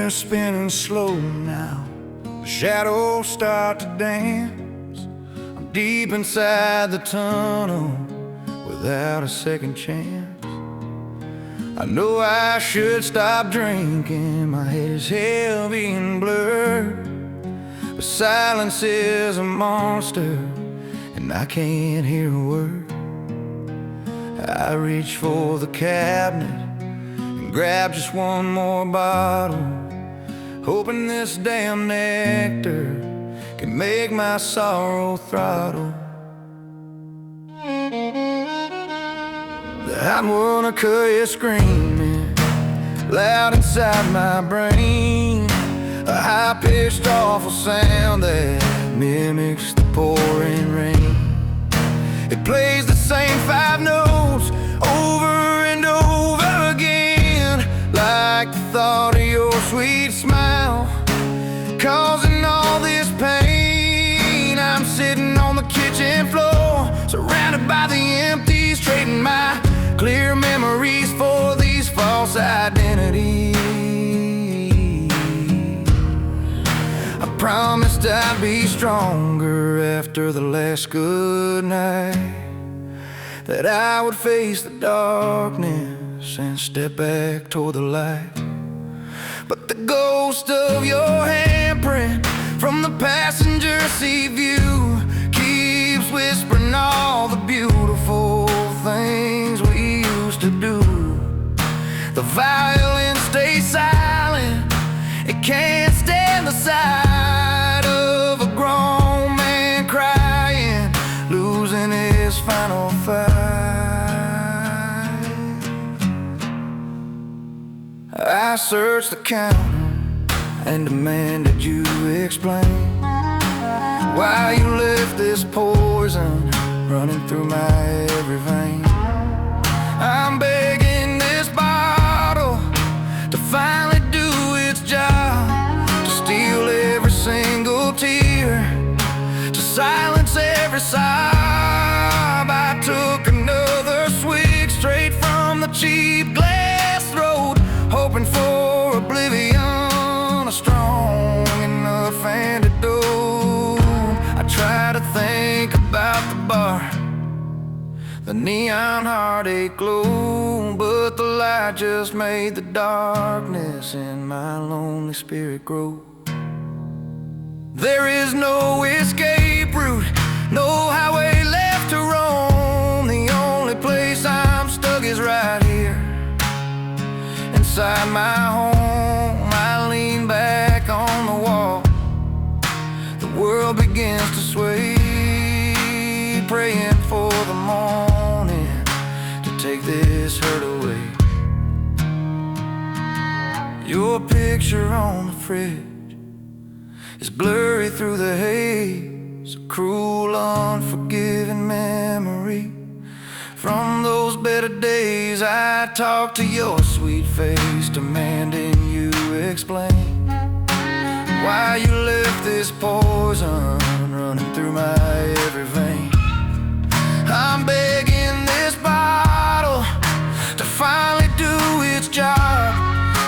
is spinning slow now. The shadows start to dance. I'm deep inside the tunnel without a second chance. I know I should stop drinking. My head is heavy and blurred, but silence is a monster and I can't hear a word. I reach for the cabinet and grab just one more bottle, hoping this damn nectar can make my sorrow throttle. The harmonica is screaming loud inside my brain, a high-pitched awful sound that mimics the pouring rain. It plays the same 5 notes over and over again, like the thought of your sweet smile causing all this pain. I'm sitting on the kitchen floor, surrounded by the empties, trading my clear memories for these false identities. I promised I'd be stronger after the last good night, that I would face the darkness and step back toward the light. But the ghost of your handprint from the passenger seat view keeps whispering all the beautiful things we used to do. The violin stays silent, it can't stand the sight of a grown man crying, losing his final fight. I searched the counter and demanded you explain why you left this poison running through my every vein. I'm begging this bottle to finally do its job, to steal every single tear, to silence every sob. I took another swig straight from the cheap glass throat, hoping for oblivion, a strong enough antidote. I try to think about the bar, the neon heartache glow, but the light just made the darkness in my lonely spirit grow. There is no escape route, no highway left to roam. The only place I'm stuck is right here, inside my home. I lean back on the wall, the world begins to sway, praying for the morning to take this hurt away. Your picture on the fridge is blurry through the haze, a cruel, unforgiving memory from those better days. I talk to your sweet face, demanding you explain why you left this poison running through my every vein. I'm begging this bottle to finally do its job,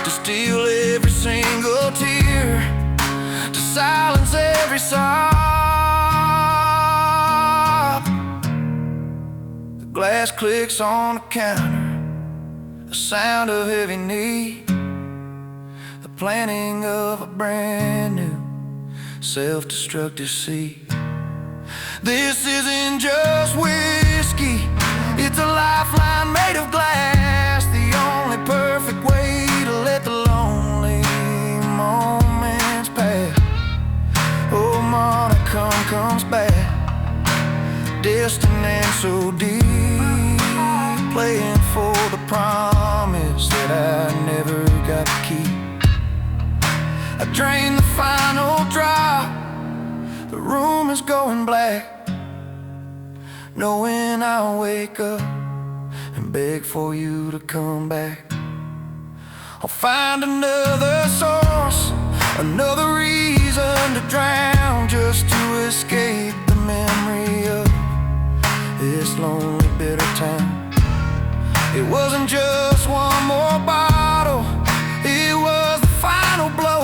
to steal every single tear, to silence every sob. The glass clicks on the counter, the sound of heavy knee, the planning of a brand new self-destructive seed. This isn't just whiskey, it's a lifeline made of glass, the only perfect way to let the lonely moments pass. Oh, Monica comes back, distant and so deep, playing for the promise that I never got to keep. I drain the final drop, the room is going black, knowing I'll wake up and beg for you to come back. I'll find another source, another reason to drown, just to escape the memory of this lonely, bitter town. It wasn't just one more bottle, it was the final blow.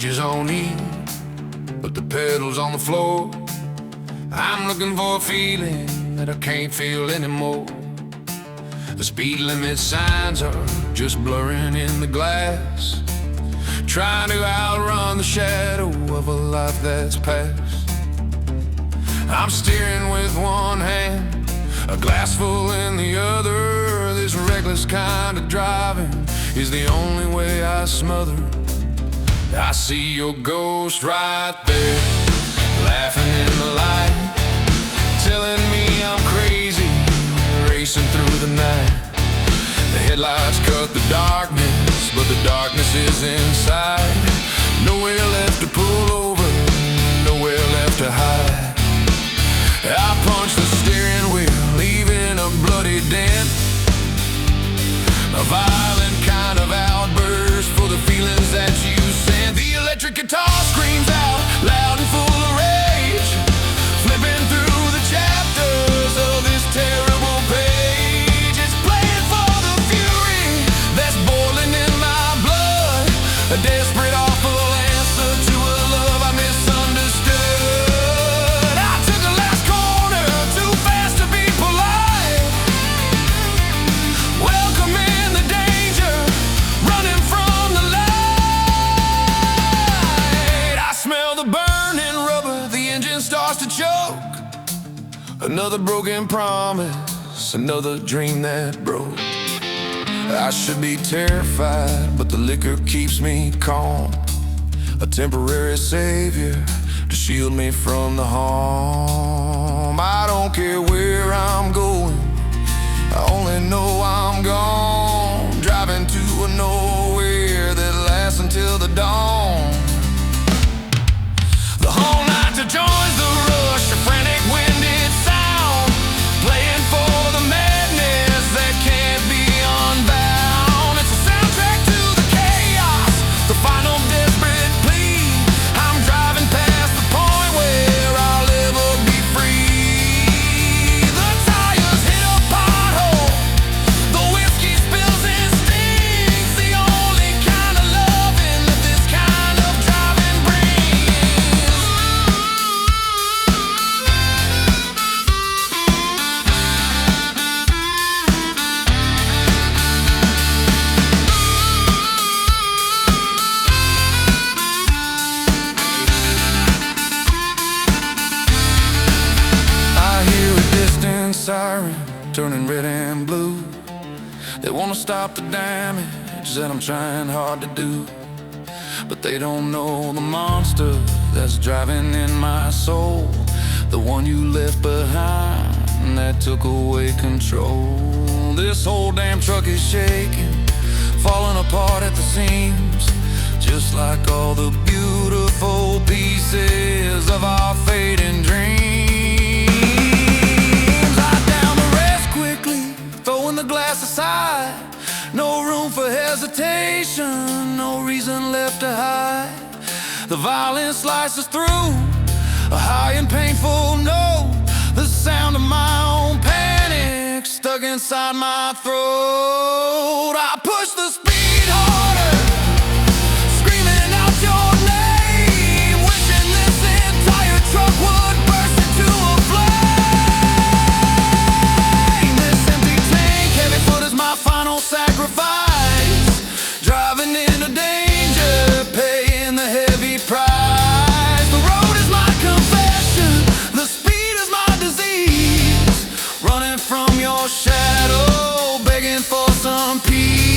pages on E, but the pedals on the floor. I'm looking for a feeling that I can't feel anymore. The speed limit signs are just blurring in the glass, trying to outrun the shadow of a life that's past. I'm steering with one hand, a glass full in the other. This reckless kind of driving is the only way I smother. I see your ghost right there, laughing in the light, telling me I'm crazy, racing through the night. The headlights cut the darkness, but the darkness is inside. Nowhere left to pull over, nowhere left to hide. I punched the steering wheel, leaving a bloody dent. A violent kind of outburst for the feelings that you sent. The electric guitar screams out loud and full of rage, flipping through the chapters of this terrible page. It's playing for the fury that's boiling in my blood, a desperate awful answer to a love I misunderstood. I took a last corner too fast to be polite, welcoming the danger, running from the light. I smell the burning rubber, the engine starts to choke. Another broken promise, another dream that broke. I should be terrified, but the liquor keeps me calm, a temporary savior to shield me from the harm. I don't care where I'm going, I only know I'm gone, driving to a nowhere that lasts until the dawn. The whole night to joins the rush, a frantic winded sound, playing for the madness that can't be unbound. It's a soundtrack to the chaos, the final desperate plea. I'm driving past the point where I'll ever be free. The tires hit a pothole, the whiskey spills and stings, the only kind of loving that this kind of driving brings. I hear a distant siren turning red and blue. They wanna stop the damage that I'm trying hard to do, but they don't know the monster that's driving in my soul, the one you left behind that took away control. This whole damn truck is shaking, falling apart at the seams, just like all the beautiful pieces of our fading dreams. I down the rest quickly, throwing the glass aside. No room for hesitation, no reason left to hide. The violin slices through a high and painful note, the sound of my own panic stuck inside my throat. I push the speed harder, screaming out your name, wishing this entire truck would burst into a flame. This empty tank, heavy foot is my final sacrifice, driving into danger, paying the heavy price. The road is my confession, the speed is my disease, running from your shadow, begging for some peace.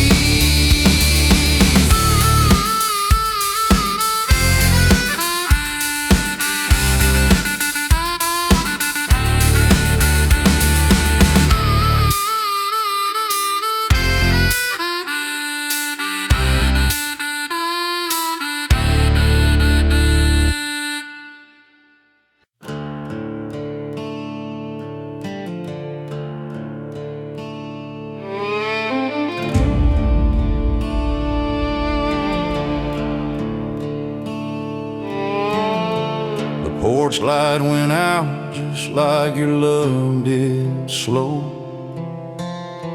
Porch light went out just like your love did, slow.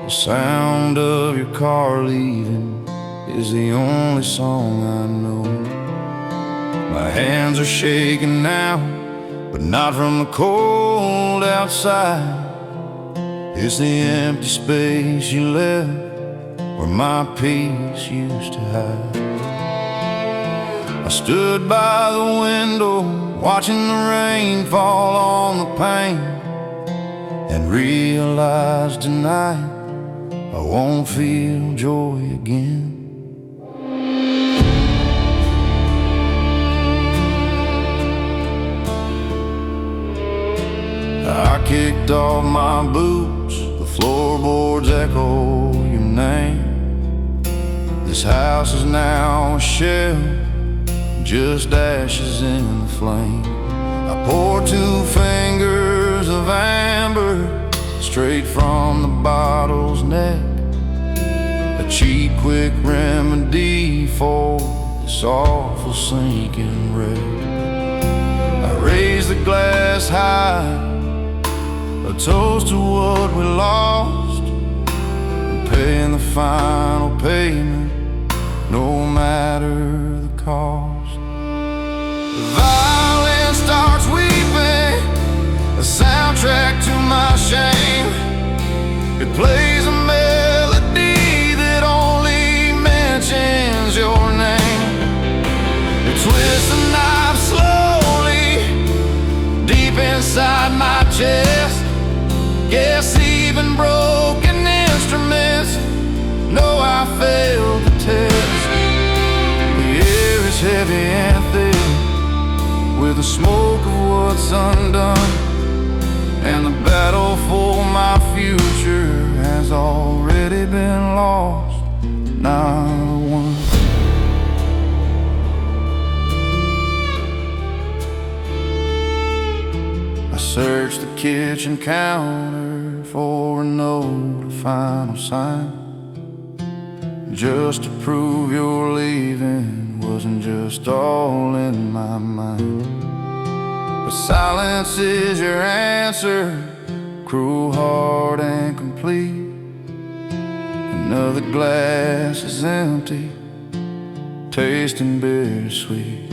The sound of your car leaving is the only song I know. My hands are shaking now, but not from the cold outside. It's the empty space you left where my peace used to hide. I stood by the window watching the rain fall on the pane, and realized tonight I won't feel joy again. I kicked off my boots, the floorboards echo your name. This house is now a shell, just ashes in the flame. I pour 2 fingers of amber straight from the bottle's neck, a cheap quick remedy for this awful sinking wreck. I raise the glass high, a toast to what we lost, and paying the final payment, no matter the cost. The violin starts weeping, a soundtrack to my shame. It plays a melody that only mentions your name. It twists the knife slowly, deep inside my chest. Yes, even broken instruments know I failed the test. The air is heavy and thick with the smoke of what's undone, and the battle for my future has already been lost, not won. I searched the kitchen counter for a note, a final sign, just to prove your leaving wasn't just all in my mind. But silence is your answer, cruel, hard, and complete. Another glass is empty, tasting bittersweet.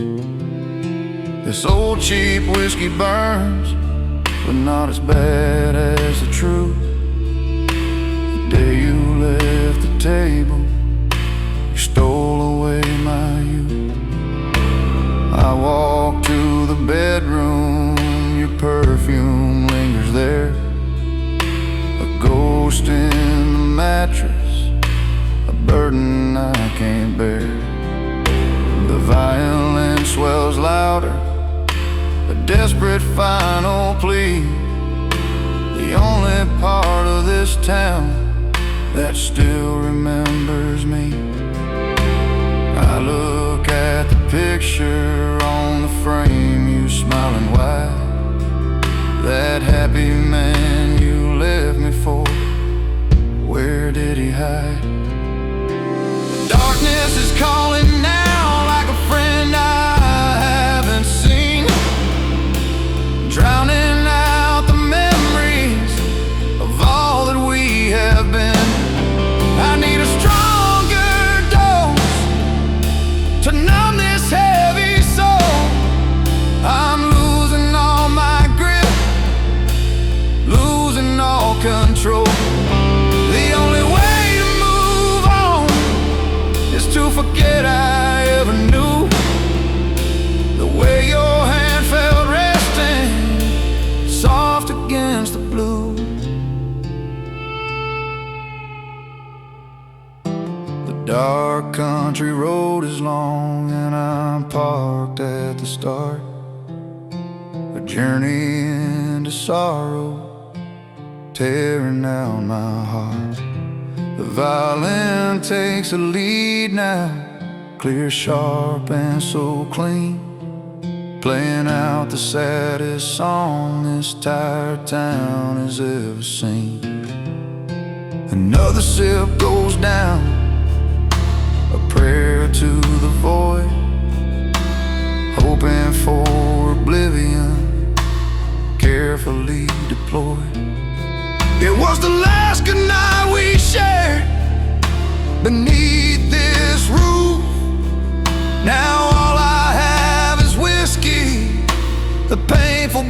This old cheap whiskey burns, but not as bad as the truth. The day you left the table, you stole away my youth. I walked to the bedroom, your perfume lingers there, a ghost in the mattress, a burden I can't bear. The violin swells louder, a desperate final plea, the only part of this town that still remembers me. I look at the picture on the frame, you smiling wide, that happy man you left me for, where did he hide? The darkness is calling now like a friend I haven't seen, drowning out the memories of all that we have been. I need a stronger dose to numb this heavy soul. I'm losing all my grip, losing all control. The only way to move on is to forget I ever knew the way your hand felt resting soft against the blue. The dark country road is long and I'm parked at the start, a journey into sorrow, tearing out my heart. The violin takes a lead now, clear, sharp, and so clean, playing out the saddest song this tired town has ever seen. Another sip goes down, a prayer to the void, hoping for oblivion, carefully deployed. It was the last good night we shared beneath this roof. Now all I have is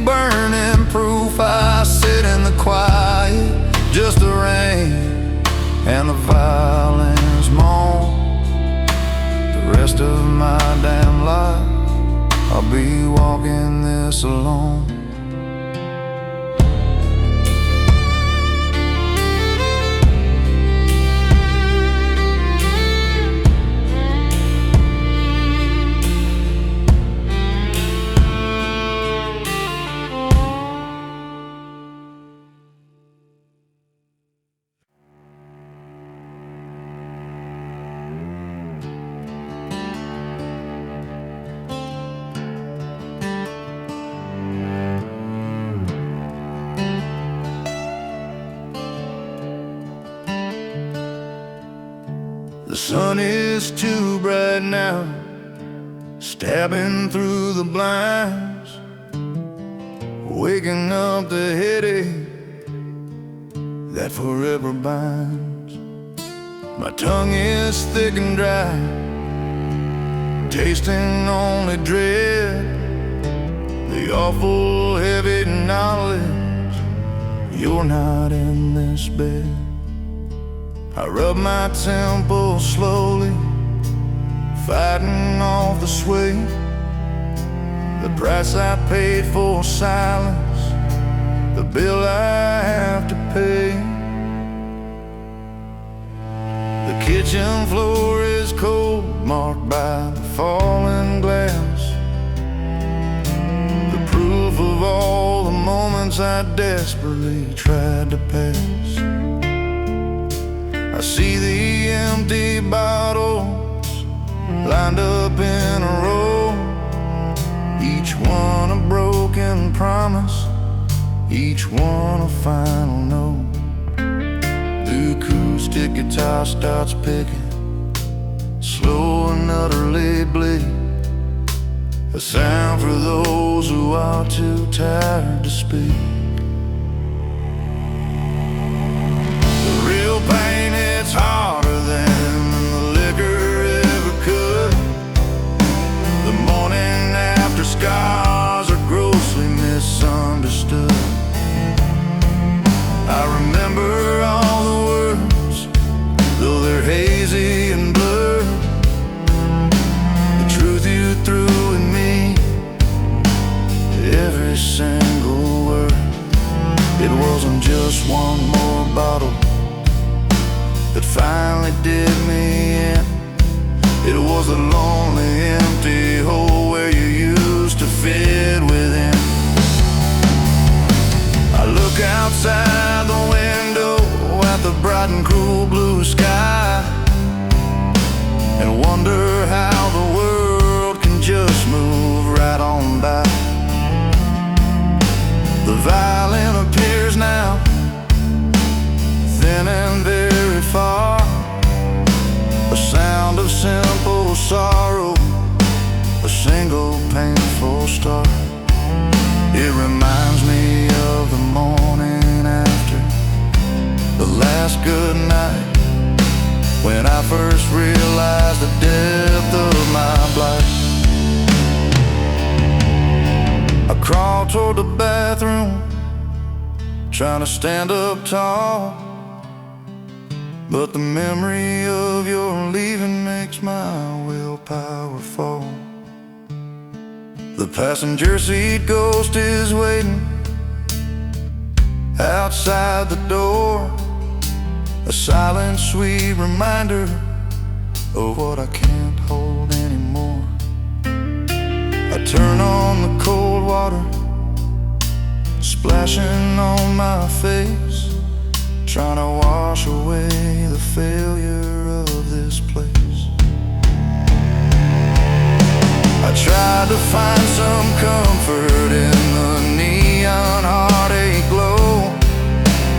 burning proof. I sit in the quiet, just the rain and the violins moan. The rest of my damn life I'll be walking this alone. The sun is too bright now, stabbing through the blinds, waking up the headache that forever binds. My tongue is thick and dry, tasting only dread, the awful heavy knowledge you're not in this bed. I rub my temple slowly, fighting off the sway, the price I paid for silence, the bill I have to pay. The kitchen floor is cold, marked by the falling glass, the proof of all the moments I desperately tried to pass. I see the empty bottles lined up in a row, each one a broken promise, each one a final note. The acoustic guitar starts picking, slow and utterly bleak, a sound for those who are too tired to speak. Pain, it's harder than the liquor ever could. The morning after scars are grossly misunderstood. I remember all the words, though they're hazy and blurred. The truth you threw at me, every single word. It wasn't just one more bottle that finally did me in. It was a lonely, empty hole where you used to fit within. I look outside the window at the bright and cool blue sky and wonder how the world can just move right on by. The violin appears now, thin and very far, a sound of simple sorrow, a single painful start. It reminds me of the morning after the last good night, when I first realized the depth of my blight. I crawled toward the bathroom, trying to stand up tall, but the memory of your leaving makes my willpower fall. The passenger seat ghost is waiting outside the door, a silent, sweet reminder of what I can't hold anymore. I turn on the cold water, splashing on my face, trying to wash away the failure of this place. I tried to find some comfort in the neon heartache glow,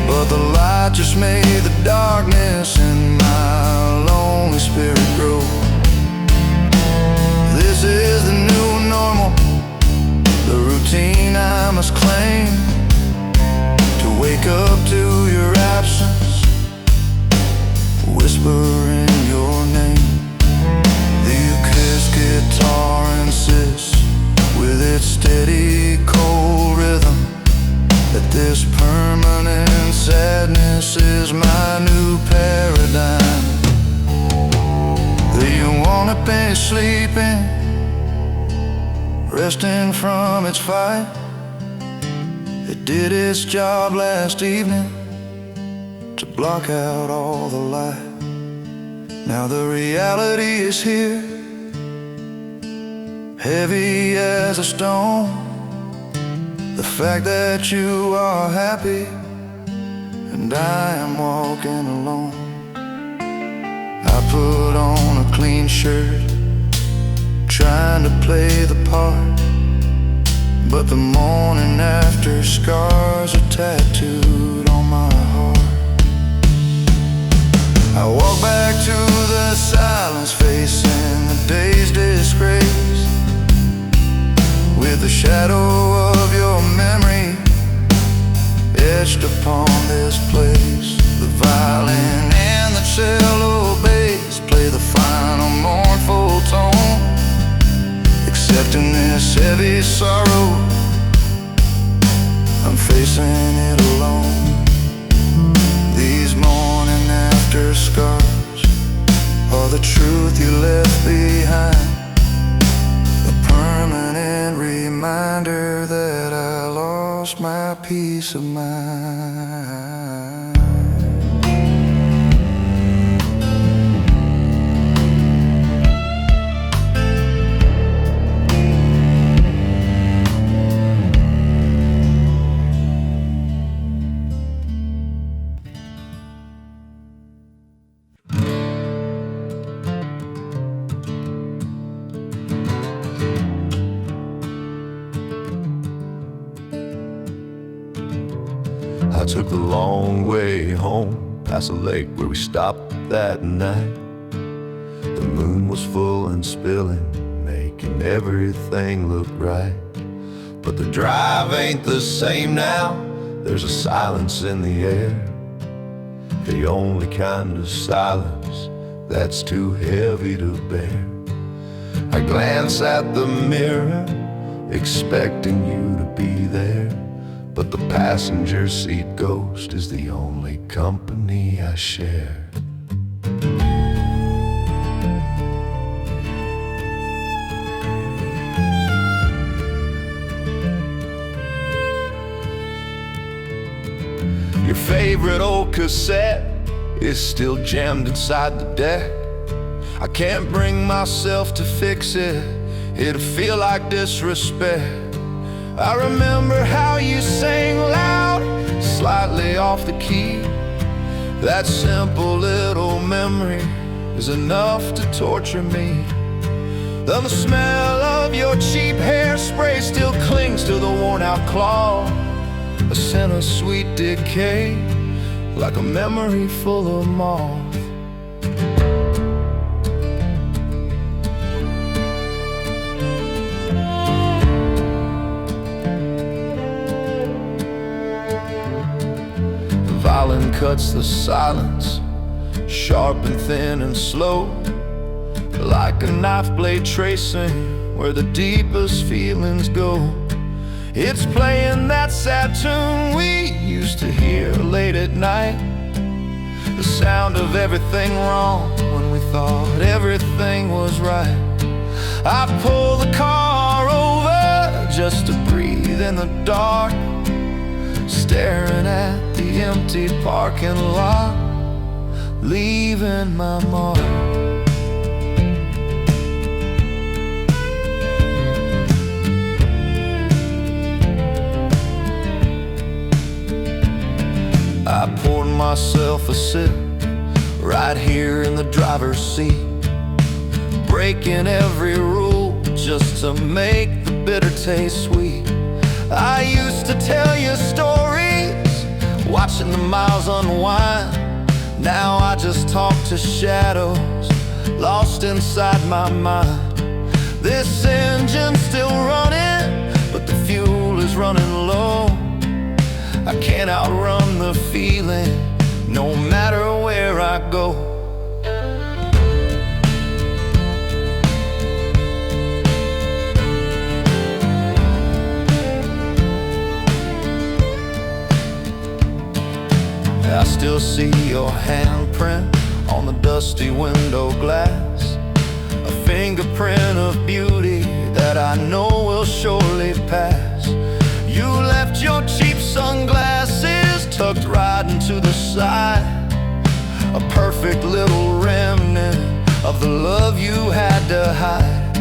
but the light just made the darkness in my lonely spirit grow. This is the new normal, the routine I must claim, to wake up to your absence, whispering your name. The acoustic guitar insists with its steady chord. is sleeping, resting from its fight. It did its job last evening to block out all the light. Now the reality is here, heavy as a stone. The fact that you are happy and I am walking alone. I put on a clean shirt, trying to play the part, but the morning after scars are tattooed on my heart. I walk back to the silence, facing the day's disgrace, with the shadow of your memory etched upon this place. The violin and the cello bass play the final mournful tone, accepting this heavy sorrow. I'm facing it alone. These morning after scars are the truth you left behind, a permanent reminder that I lost my peace of mind. I took the long way home, past the lake where we stopped that night. The moon was full and spilling, making everything look right. But the drive ain't the same now, there's a silence in the air, the only kind of silence that's too heavy to bear. I glance at the mirror, expecting you to be there, but the passenger seat ghost is the only company I share. Your favorite old cassette is still jammed inside the deck. I can't bring myself to fix it, it'll feel like disrespect. I remember how you sang loud, slightly off the key. That simple little memory is enough to torture me. Then the smell of your cheap hairspray still clings to the worn out cloth, a scent of sweet decay, like a memory full of moth. Violin cuts the silence, sharp and thin and slow, like a knife blade tracing where the deepest feelings go. It's playing that sad tune we used to hear late at night, the sound of everything wrong when we thought everything was right. I pull the car over just to breathe in the dark, staring at the empty parking lot, leaving my mark. I poured myself a sip right here in the driver's seat, breaking every rule just to make the bitter taste sweet. I used to tell you stories, watching the miles unwind. Now I just talk to shadows, lost inside my mind. This engine's still running, but the fuel is running low. I can't outrun the feeling, no matter where I go. I still see your handprint on the dusty window glass, a fingerprint of beauty that I know will surely pass. You left your cheap sunglasses tucked right into the side, a perfect little remnant of the love you had to hide.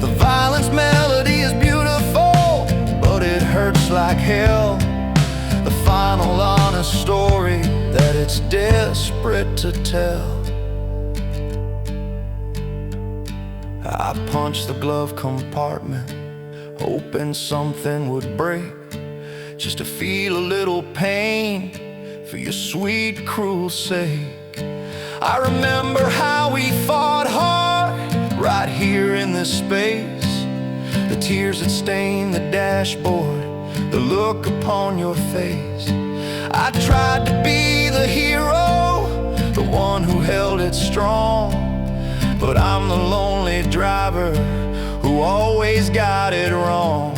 The violin's melody is beautiful, but it hurts like hell. The final honest story that it's desperate to tell. I punched the glove compartment, hoping something would break, just to feel a little pain for your sweet, cruel sake. I remember how we fought hard right here in this space, the tears that stained the dashboard, the look upon your face. I tried to be the hero, the one who held it strong, but I'm the lonely driver who always got it wrong.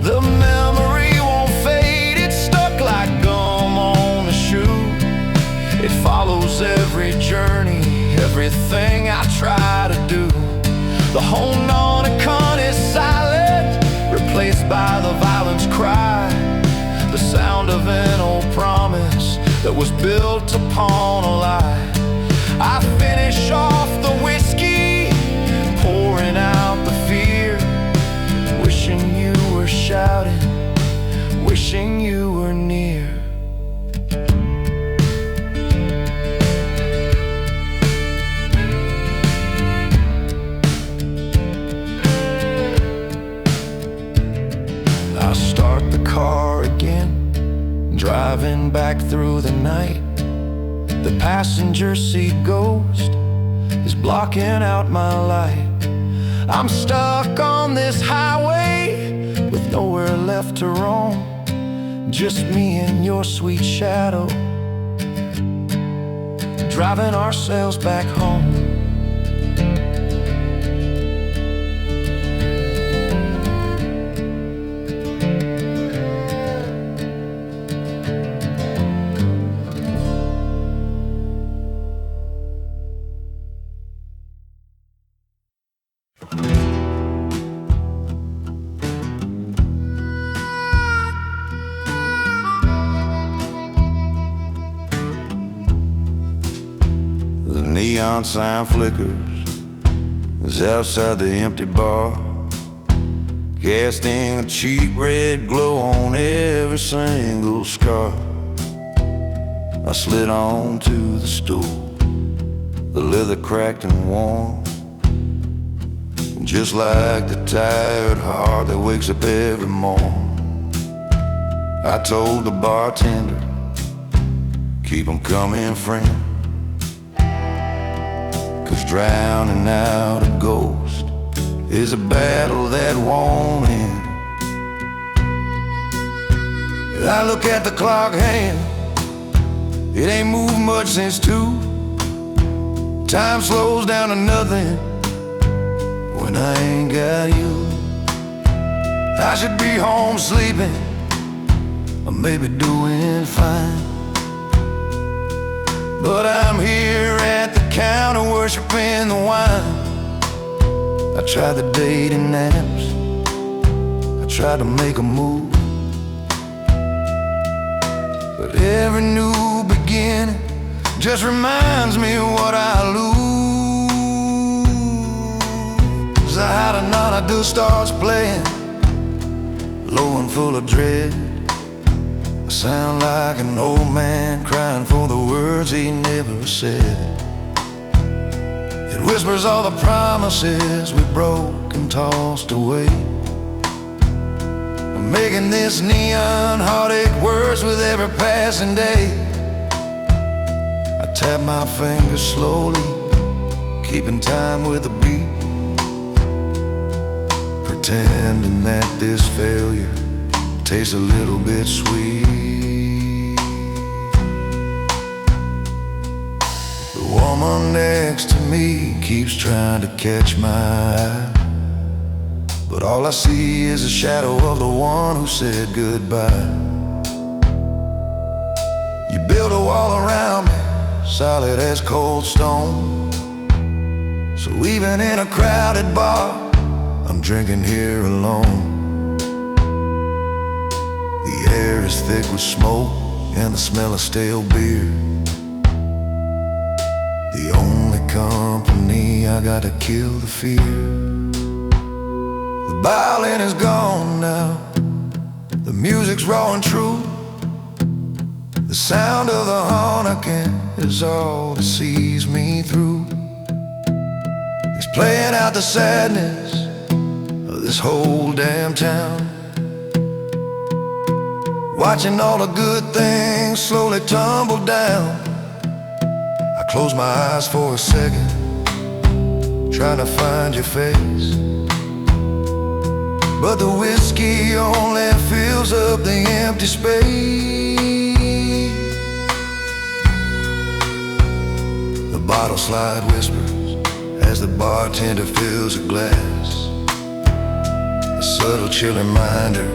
The memory won't fade, it's stuck like gum on a shoe. It follows every journey, everything I try to do. The whole non-con is silent, replaced by the violence cry, the sound of an old promise that was built upon a lie. I finish off the whiskey, pouring out the fear, wishing you were shouting, wishing you were near. I start the car again, driving back through the night. The passenger seat ghost is blocking out my light. I'm stuck on this highway with nowhere left to roam, just me and your sweet shadow, driving ourselves back home. Neon sign flickers is outside the empty bar, casting a cheap red glow on every single scar. I slid on to the stool, the leather cracked and worn, just like the tired heart that wakes up every morn. I told the bartender, keep 'em coming, friend, 'cause drowning out a ghost is a battle that won't end. I look at the clock hand, it ain't moved much since 2. Time slows down to nothing when I ain't got you. I should be home sleeping, or maybe doing fine, but I'm here at the counter worshiping the wine. I tried the dating apps, I tried to make a move, but every new beginning just reminds me what I lose. The Harmonica starts playing, low and full of dread. I sound like an old man crying for the words he never said. It whispers all the promises we broke and tossed away. I'm making this neon heartache worse with every passing day. I tap my fingers slowly, keeping time with the beat, pretending that this failure tastes a little bit sweet. The woman next to me keeps trying to catch my eye, but all I see is a shadow of the one who said goodbye. You built a wall around me, solid as cold stone, So even in a crowded bar, I'm drinking here alone. The air is thick with smoke and the smell of stale beer. The only company I got to kill the fear. The violin is gone now, the music's raw and true. The sound of the harmonica is all that sees me through. He's playing out the sadness of this whole damn town, watching all the good things slowly tumble down. I close my eyes for a second, trying to find your face, but the whiskey only fills up the empty space. The bottle slide whispers as the bartender fills a glass, a subtle chill reminder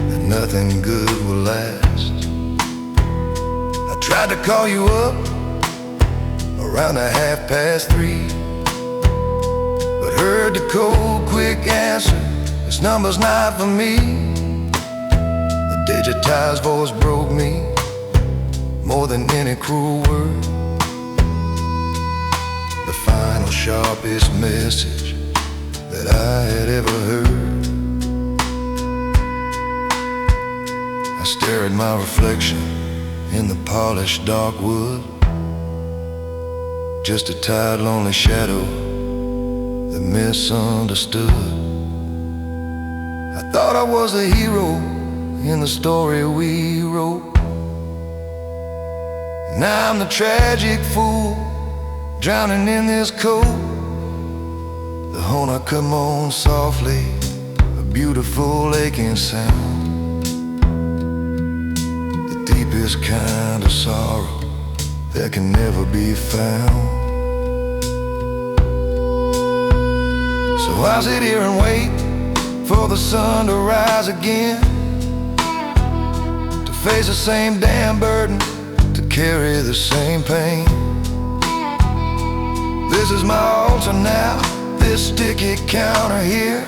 that nothing good will last. I tried to call you up around 3:30, but heard the cold quick answer, this number's not for me. The digitized voice broke me more than any cruel word. The final sharpest message that I had ever heard. I stare at my reflection in the polished dark wood, just a tired lonely shadow that misunderstood. I thought I was a hero in the story we wrote. Now I'm the tragic fool, drowning in this cold. The horn come on softly, a beautiful aching sound, the deepest kind of sorrow that can never be found. So I sit here and wait for the sun to rise again, to face the same damn burden, to carry the same pain. This is my altar now, this sticky counter here,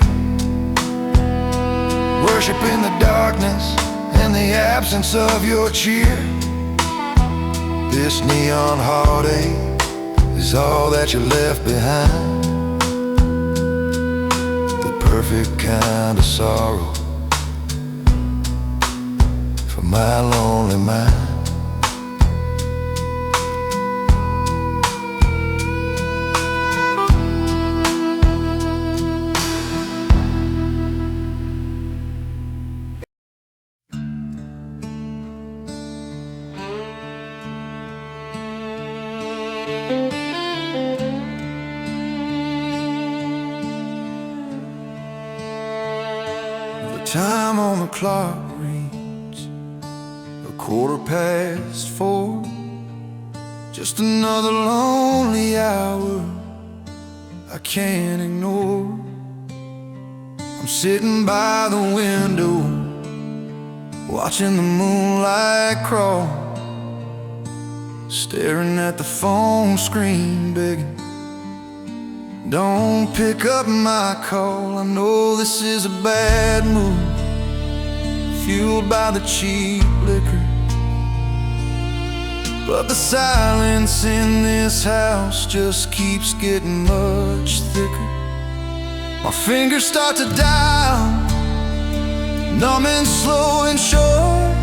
worshiping the darkness and the absence of your cheer. This neon heartache is all that you left behind, the perfect kind of sorrow for my lonely mind. Time on the clock reads 4:15. Just another lonely hour I can't ignore. I'm sitting by the window, watching the moonlight crawl, staring at the phone screen, begging, don't pick up my call. I know this is a bad mood, fueled by the cheap liquor, but the silence in this house just keeps getting much thicker. My fingers start to dial, numb and slow and short,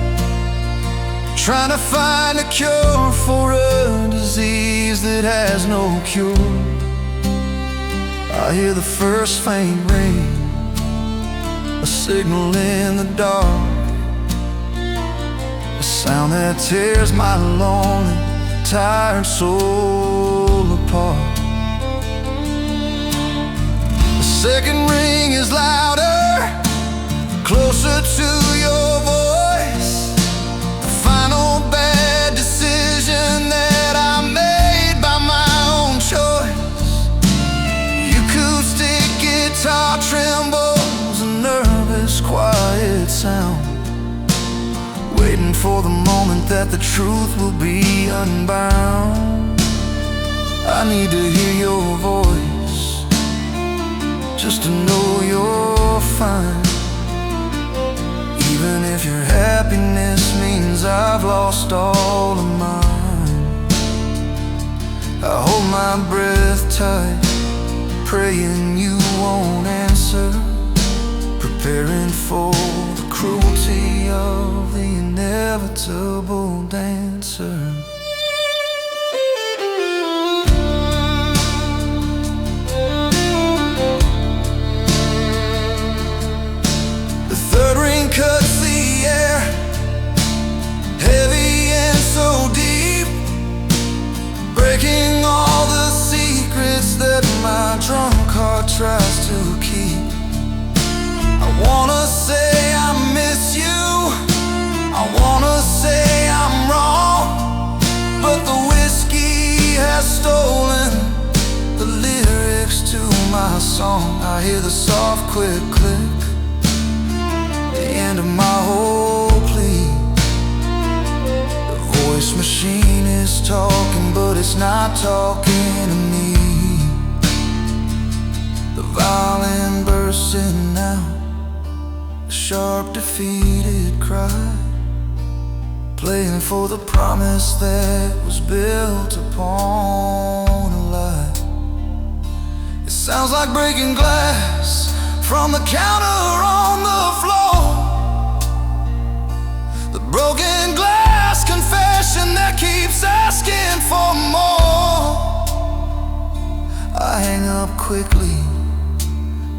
trying to find a cure for a disease that has no cure. I hear the first faint ring, a signal in the dark, a sound that tears my lonely, tired soul apart. The second ring is louder, closer to your voice, the final bad decision that I made by my own choice. Acoustic guitar trembles, a nervous quiet sound, waiting for the moment that the truth will be unbound. I need to hear your voice just to know you're fine. Even if your happiness means I've lost all of mine. I hold my breath tight, praying you won't answer, preparing for the cruelty of the inevitable dancer. The third ring cuts the air, heavy and so deep, breaking all the secrets that my drunk heart tries to keep. I wanna say I miss you, I wanna say I'm wrong, but the whiskey has stolen the lyrics to my song. I hear the soft quick click, the end of my whole plea. The voice machine is talking, but it's not talking to me. The violin bursts in now, a sharp defeated cry, playing for the promise that was built upon a lie. It sounds like breaking glass from the counter on the floor, the broken glass confession that keeps asking for more. I hang up quickly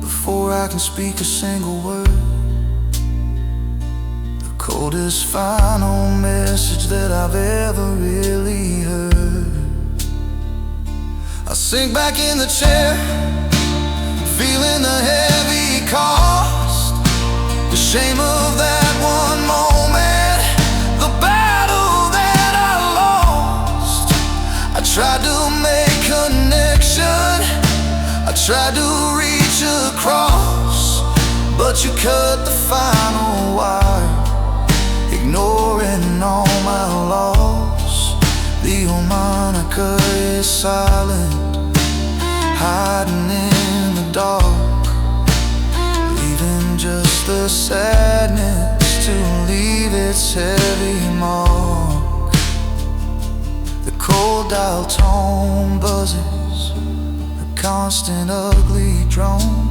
before I can speak a single word, the coldest final message that I've ever really heard. I sink back in the chair, feeling the heavy cost, the shame of that one moment, the battle that I lost. I tried to make connection, I tried to reach across, but you cut the final wire, ignoring all my loss. The harmonica is silent, hiding in the dark, leaving just the sadness to leave its heavy mark. The cold dial tone buzzes, a constant ugly drone,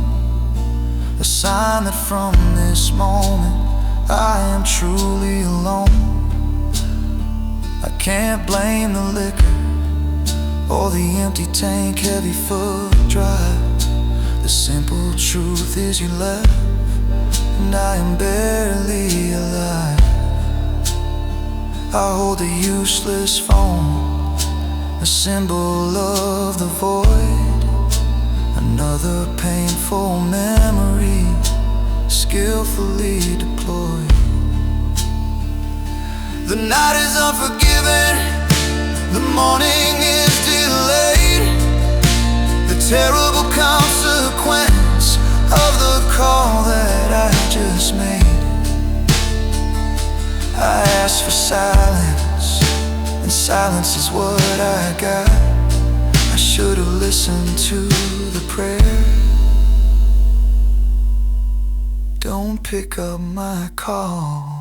a sign that from this moment I am truly alone. I can't blame the liquor or the empty tank, heavy foot drive. The simple truth is you left, and I am barely alive. I hold the useless phone, a symbol of the void, another painful memory skillfully deployed. The night is unforgiving, the morning is delayed, the terrible consequence of the call that I just made. I asked for silence, and silence is what I got. I should have listened to the prayer. Don't pick up my call.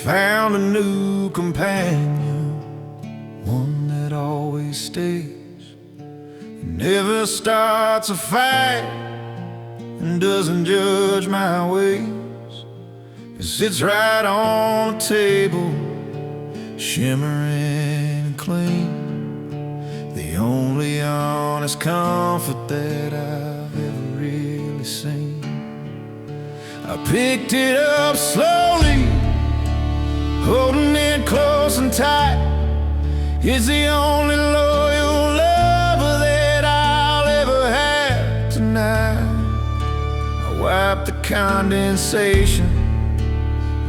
Found a new companion, one that always stays, never starts a fight, and doesn't judge my ways. It sits right on the table, shimmering and clean, the only honest comfort that I've ever really seen. I picked it up slowly, holding it close and tight. It's the only loyal lover that I'll ever have tonight. I wipe the condensation,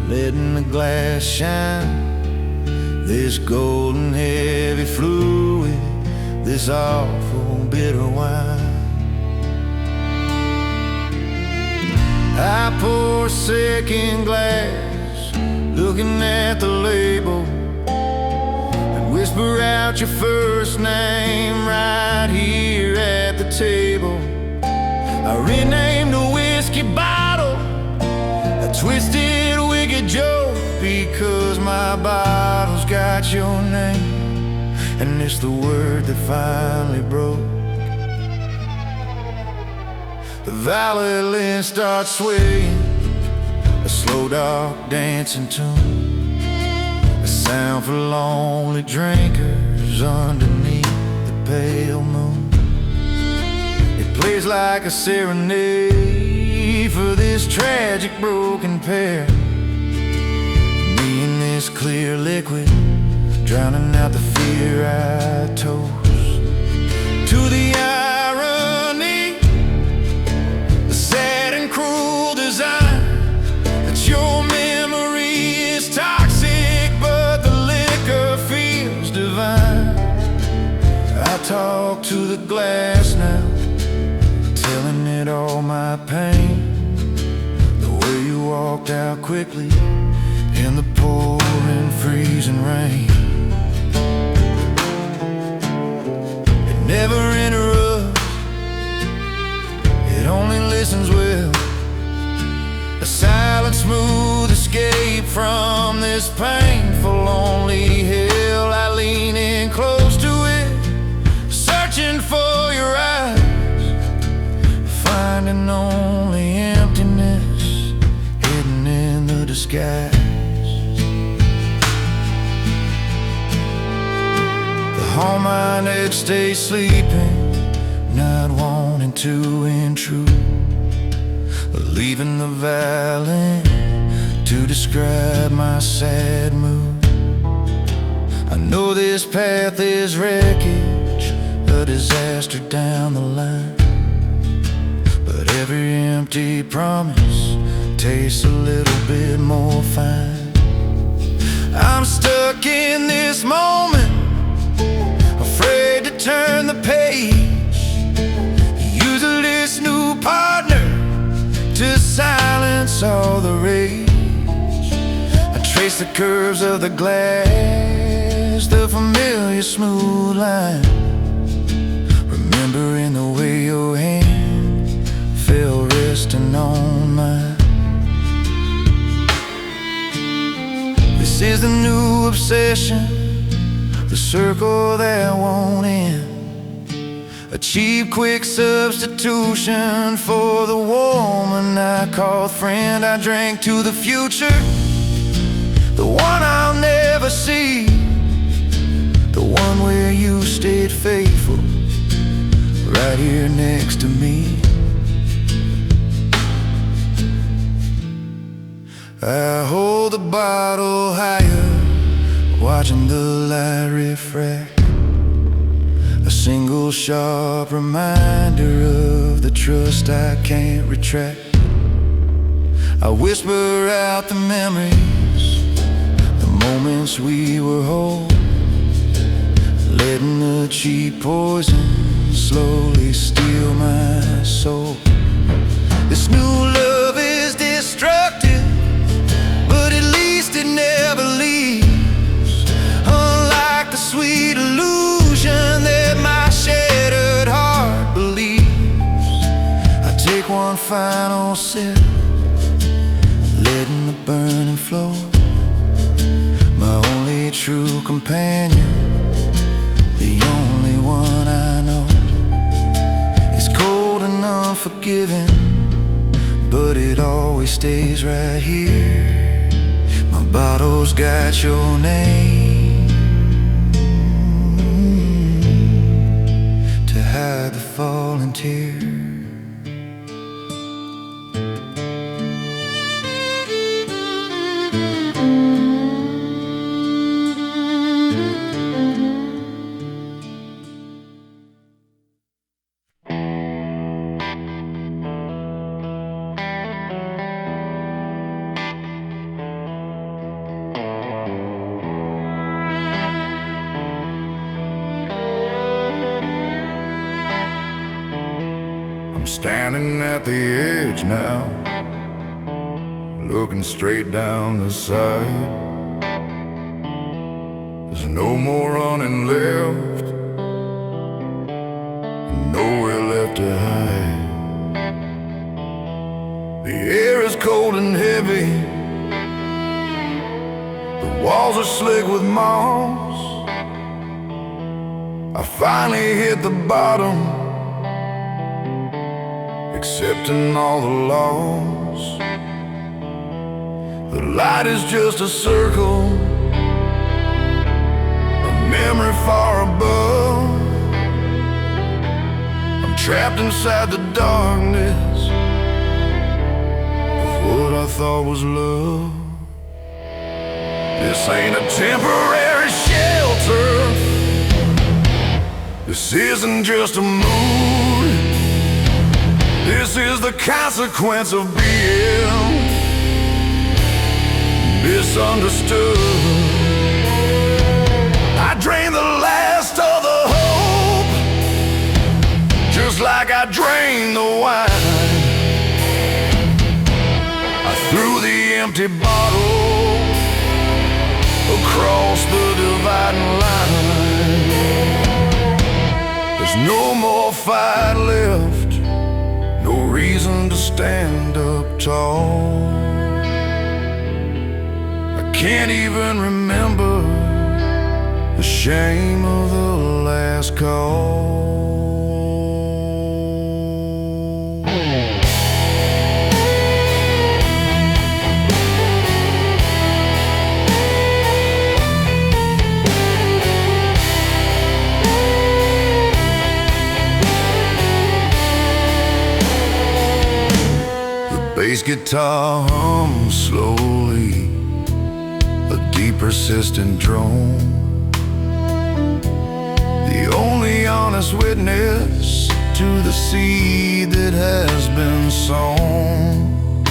letting the glass shine. This golden heavy fluid, this awful bitter wine. I pour a second glass, looking at the label, and whisper out your first name right here at the table. I renamed a whiskey bottle a Twisted Wicked Joke, because my bottle's got your name, and it's the word that finally broke. The violin starts swaying, a slow dark dancing tune, a sound for lonely drinkers underneath the pale moon. It plays like a serenade for this tragic broken pair, me in this clear liquid, drowning out the fear I toast. To the irony, the sad and cruel design, that your memory is toxic but the liquor feels divine. I talk to the glass now, telling it all my pain, the way you walked out quickly in the pouring, freezing rain. It never interrupts, it only listens well, a silent, smooth escape from this painful, lonely hell. I lean in close to it, searching for your eyes, finding only emptiness hidden in the disguise. All my head stays sleeping, not wanting to intrude, leaving the violin to describe my sad mood. I know this path is wreckage, a disaster down the line, but every empty promise tastes a little bit more fine. I'm stuck in this moment, afraid to turn the page, use this new partner to silence all the rage. I trace the curves of the glass, the familiar smooth line, remembering the way your hand fell resting on mine. This is the new obsession, the circle that won't end, a cheap, quick substitution for the woman I called friend. I drank to the future, the one I'll never see, the one where you stayed faithful, right here next to me. I hold the bottle higher, watching the light refract, a single sharp reminder of the trust I can't retract. I whisper out the memories, the moments we were whole, letting the cheap poison slowly steal my soul. This new love is destructive, but at least it never leaves, unlike the sweet illusion that my shattered heart believes. I take one final sip, letting the burning flow, my only true companion, the only one I know. It's cold and unforgiving, but it always stays right here. My bottle's got your name to hide the falling tear. Standing at the edge now, looking straight down the side. There's no more running left, nowhere left to hide. The air is cold and heavy, the walls are slick with moss. I finally hit the bottom, accepting all the loss. The light is just a circle, a memory far above. I'm trapped inside the darkness of what I thought was love. This ain't a temporary shelter, this isn't just a mood. This is the consequence of being misunderstood. I drained the last of the hope, just like I drained the wine. I threw the empty bottle across the dividing line. There's no more fight left, no reason to stand up tall. I can't even remember the shame of the last call. Bass guitar hums slowly, a deep persistent drone. The only honest witness to the seed that has been sown.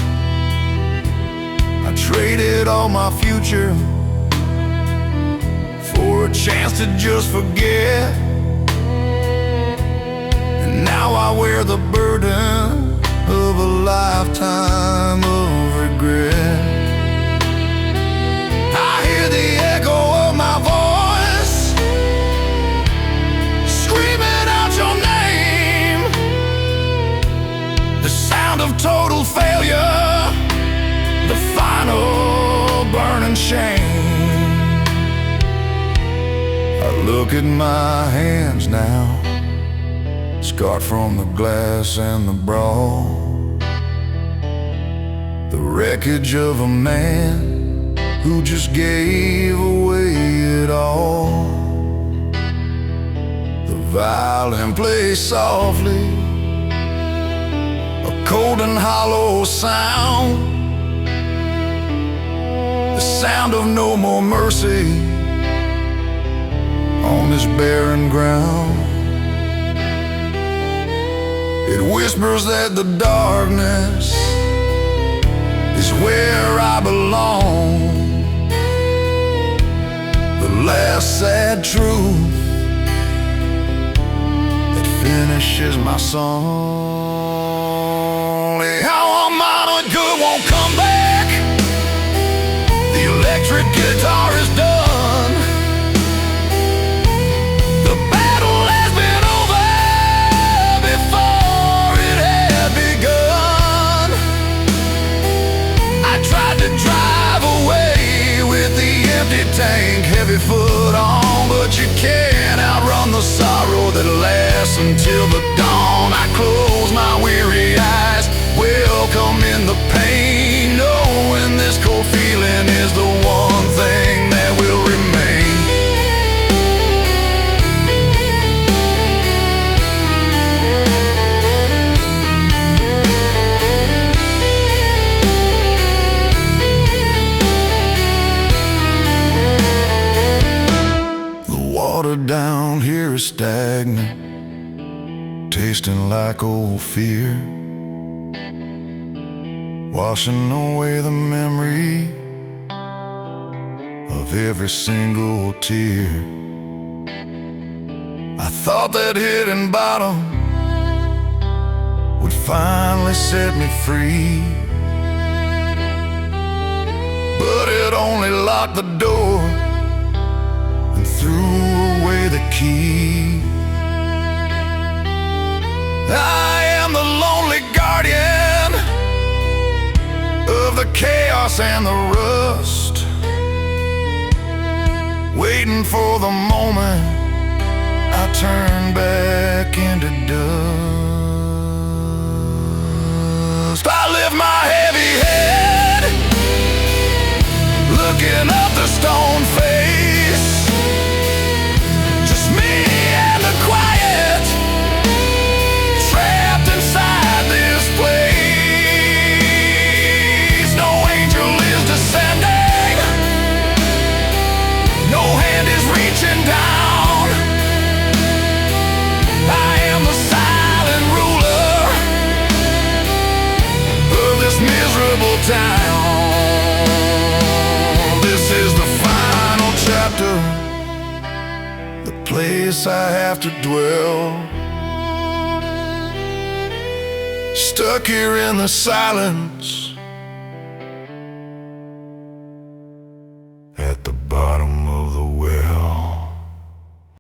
I traded all my future for a chance to just forget, and now I wear the burden of a lifetime of regret. I hear the echo of my voice screaming out your name, the sound of total failure, the final burning shame. I look at my hands now, scarred from the glass and the brawl, the wreckage of a man who just gave away it all. The violin plays softly, a cold and hollow sound, the sound of no more mercy on this barren ground. It whispers that the darkness is where I belong. The last sad truth that finishes my song. How I'm out of good won't come back. The electric guitar is done. The battle has been over before it had begun. I tried to drive away with the empty tank, heavy foot on, but you can't outrun the sorrow that lasts until the dawn. I close my weary eyes, welcome in the pain, knowing this cold feeling is the one thing that will remain. Water down here is stagnant, tasting like old fear, washing away the memory of every single tear. I thought that hitting bottom would finally set me free, only locked the door and threw away the key. I am the lonely guardian of the chaos and the rust, waiting for the moment I turn back into dust. I lift my heavy head, looking up the stone face. Just me and the quiet, trapped inside this place. No angel is descending, no hand is reaching down. I am the silent ruler of this miserable town. This is the final chapter, the place I have to dwell. Stuck here in the silence,